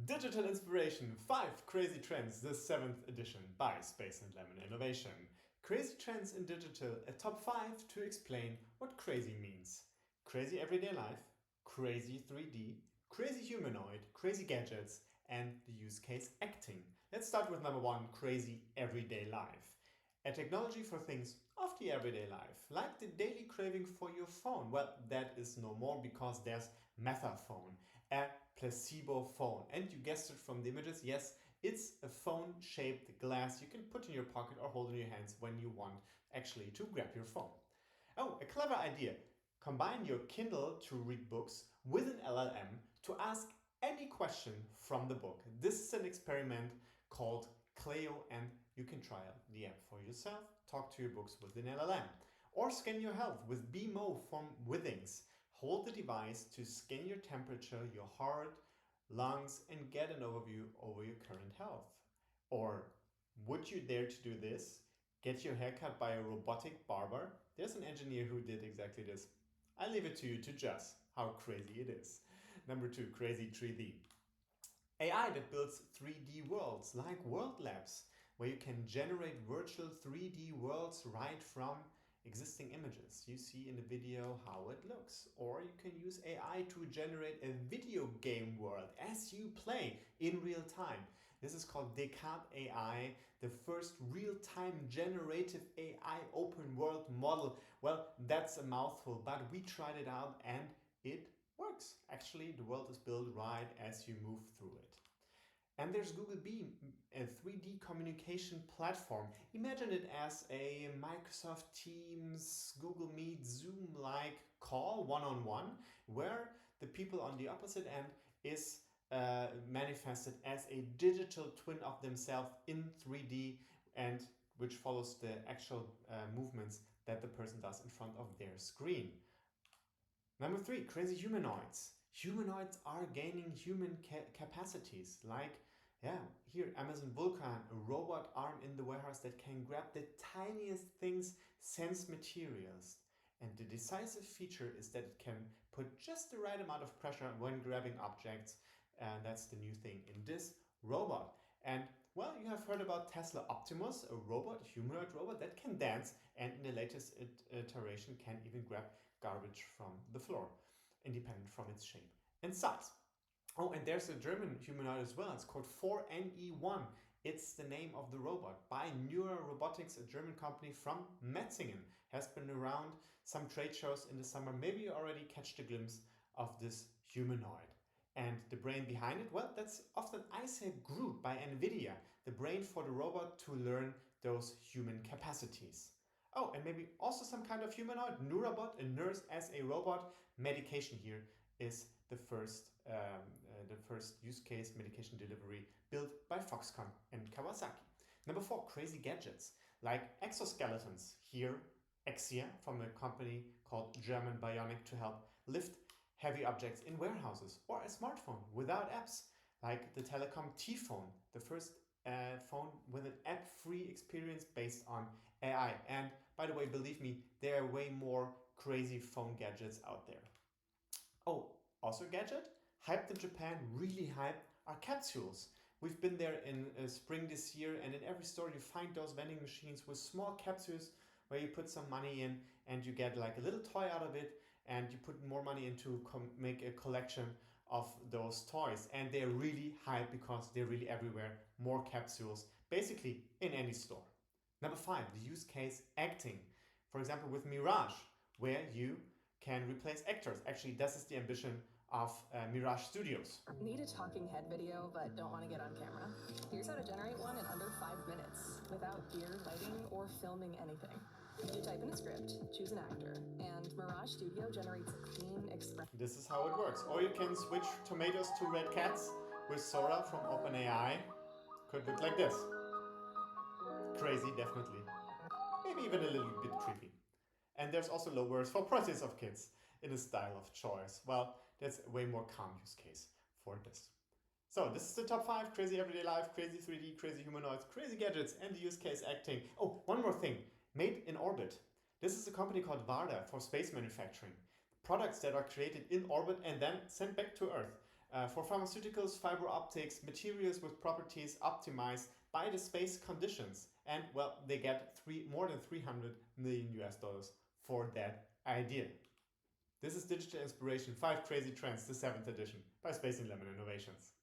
Digital Inspiration 5 Crazy Trends, the 7th edition by Space and Lemon Innovation. Crazy Trends in Digital, a top 5 to explain what crazy means. Crazy everyday life, crazy 3D, crazy humanoid, crazy gadgets, and the use case acting. Let's start with number 1, crazy everyday life. A technology for things of the everyday life, like the daily craving for your phone. Well, that is no more because there's Methaphone, a placebo phone. And you guessed it from the images, yes, it's a phone-shaped glass you can put in your pocket or hold in your hands when you want actually to grab your phone. Oh, a clever idea. Combine your Kindle to read books with an LLM to ask any question from the book. This is an experiment called Cleo, and you can try out the app for yourself, talk to your books with an LLM, or scan your health with BMO from Withings. Hold the device to scan your temperature, your heart, lungs, and get an overview over your current health. Or would you dare to do this? Get your hair cut by a robotic barber? There's an engineer who did exactly this. I leave it to you to judge how crazy it is. Number 2, crazy 3D. AI that builds 3D worlds like World Labs, where you can generate virtual 3D worlds right from existing images. You see in the video how it looks. Or you can use AI to generate a video game world as you play in real time. This is called Descartes AI, the first real-time generative AI open world model. Well, that's a mouthful, but we tried it out and it works. Actually, the world is built right as you move through it. And there's Google Beam, a 3D communication platform. Imagine it as a Microsoft Teams, Google Meet, Zoom-like call one-on-one, where the people on the opposite end is manifested as a digital twin of themselves in 3D, and which follows the actual movements that the person does in front of their screen. Number 3, crazy humanoids. Humanoids are gaining human capacities, like here Amazon Vulcan, a robot arm in the warehouse that can grab the tiniest things, sense materials. And the decisive feature is that it can put just the right amount of pressure when grabbing objects. And that's the new thing in this robot. And well, you have heard about Tesla Optimus, a robot, a humanoid robot that can dance, and in the latest iteration can even grab garbage from the floor, independent from its shape and size. Oh, and there's a German humanoid as well. It's called 4NE1. It's the name of the robot by Neuro Robotics, a German company from Metzingen. Has been around some trade shows in the summer. Maybe you already catch a glimpse of this humanoid. And the brain behind it, well, that's often ISAC Group by NVIDIA, the brain for the robot to learn those human capacities. Oh, and maybe also some kind of humanoid, Neurobot, a nurse as a robot. Medication here is the first use case medication delivery built by Foxconn and Kawasaki. Number 4, crazy gadgets like exoskeletons. Here, Exia from a company called German Bionic to help lift heavy objects in warehouses, or a smartphone without apps like the Telecom T-Phone, the first phone with an app-free experience based on AI. And by the way, believe me, there are way more crazy phone gadgets out there. Oh, also a gadget, hyped in Japan, really hyped, are capsules. We've been there in spring this year, and in every store you find those vending machines with small capsules where you put some money in and you get like a little toy out of it, and you put more money in to make a collection of those toys. And they're really hyped because they're really everywhere. More capsules, basically in any store. Number 5, the use case acting. For example, with Mirage, where you can replace actors. Actually, this is the ambition of Mirage Studios. Need a talking head video but don't want to get on camera? Here's how to generate one in under 5 minutes without gear, lighting, or filming anything. You type in a script, choose an actor, and Mirage Studio generates a clean expression. This is how it works. Or you can switch tomatoes to red cats with Sora from OpenAI. Could look like this. Crazy, definitely. Maybe even a little bit creepy. And there's also lowers for portraits of kids in a style of choice. Well, that's a way more calm use case for this. So this is the top 5, crazy everyday life, crazy 3D, crazy humanoids, crazy gadgets, and the use case acting. Oh, one more thing, made in orbit. This is a company called Varda for space manufacturing. Products that are created in orbit and then sent back to Earth. For pharmaceuticals, fiber optics, materials with properties optimized by the space conditions. And well, they get more than 300 million US dollars for that idea. This is Digital Inspiration 5 Crazy Trends, the 7th edition by Space and Lemon Innovations.